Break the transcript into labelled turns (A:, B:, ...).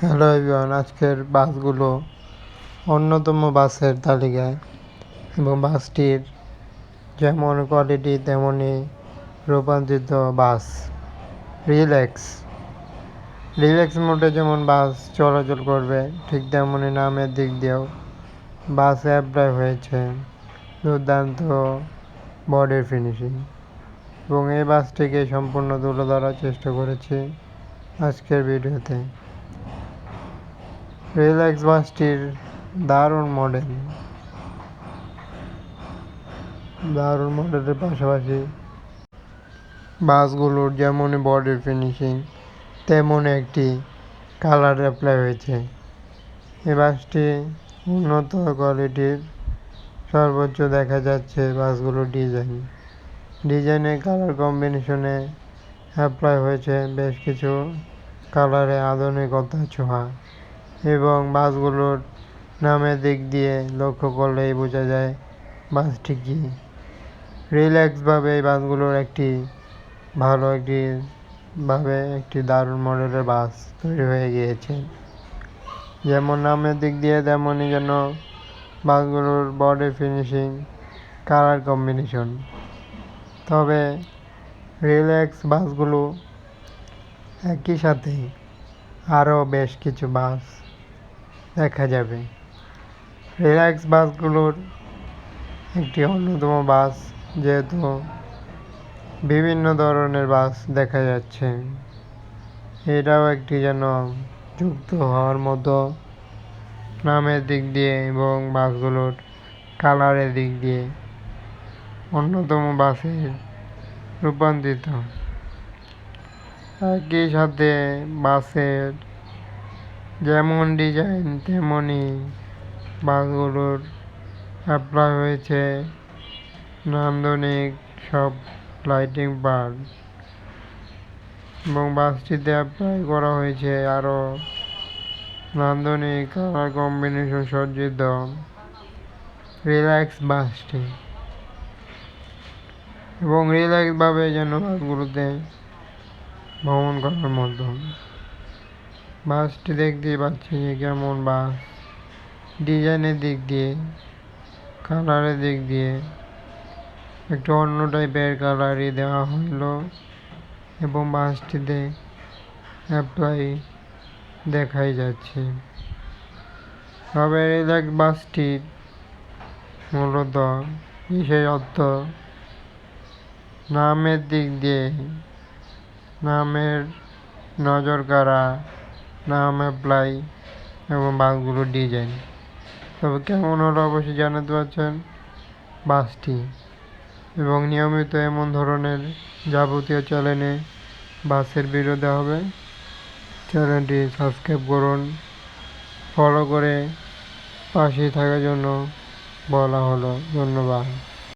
A: Hello everyone, আজকের বাসগুলো অন্যতম বাসের তালিকায় এবং বাসটির যেমন কোয়ালিটি তেমনই রূপান্তরিত বাস। রিল্যাক্স মোডে যেমন বাস চলাচল করবে, ঠিক তেমনই নামের দিক দিয়েও বাস অ্যাপ্লাই হয়েছে দুর্দান্ত বডির ফিনিশিং, এবং এই বাসটিকে সম্পূর্ণ তুলে ধরার চেষ্টা করেছি আজকের ভিডিওতে। রিল্যাক্স বাসটির দারুণ মডেলের পাশাপাশি বাসগুলোর যেমনই বডির ফিনিশিং তেমন একটি কালার অ্যাপ্লাই হয়েছে। এই বাসটি উন্নত কোয়ালিটির, সর্বোচ্চ দেখা যাচ্ছে বাসগুলোর ডিজাইনের কালার কম্বিনেশনে অ্যাপ্লাই হয়েছে বেশ কিছু কালারে আধুনিকতা ছোঁয়া, এবং বাসগুলোর নামের দিক দিয়ে লক্ষ্য করলেই বোঝা যায় বাসটি কি। রিল্যাক্সভাবে এই বাসগুলোর একটি দারুণ মডেলের বাস তৈরি হয়ে গিয়েছে। যেমন নামের দিক দিয়ে তেমনই যেন বাসগুলোর বডি ফিনিশিং, কালার কম্বিনেশন। তবে রিল্যাক্স বাসগুলো একই সাথে আরও বেশ কিছু বাস দেখা যাবে। রিল্যাক্স বাসগুলোর একটি অন্যতম বাস, যেহেতু বিভিন্ন ধরনের বাস দেখা যাচ্ছে, এটাও একটি যেন যুক্ত হওয়ার মতো নামের দিক দিয়ে এবং বাসগুলোর কালারের দিক দিয়ে অন্যতম বাসে রূপান্তরিত। একই সাথে বাসের যেমন ডিজাইন তেমনই বাসগুলোর অ্যাপ্লাই হয়েছে নান্দনিক সব লাইটিং বাল্ব, এবং বাসটিতে অ্যাপ্লাই করা হয়েছে আরও নান্দনিক কালার কম্বিনেশন সজ্জিত রিল্যাক্স বাসটি। এবং রিল্যাক্সভাবে যেন বাসগুলোতে ভ্রমণ করার মতো। বাসটি দেখতেই পাচ্ছি যে কেমন বাস, ডিজাইনের দিক দিয়ে, কালারের দিক দিয়ে একটু অন্য টাইপের কালারই দেওয়া হলো, এবং বাসটিতে অ্যাপ্লাই দেখাই যাচ্ছে। তবে রিল্যাক্স বাসটির মূলত বিশেষত্ব নামের দিক দিয়ে, নামের নজর কাড়া নাম অ্যাপ্লাই এবং বাসগুলোর ডিজাইন। তবে কেমন হলো অবশ্যই জানাতে পারছেন বাসটি, এবং নিয়মিত এমন ধরনের যাবতীয় চ্যানেলে বাসের ভিডিও দেওয়া হবে। চ্যানেলটি সাবস্ক্রাইব করুন, ফলো করে পাশে থাকার জন্য বলা হলো। ধন্যবাদ।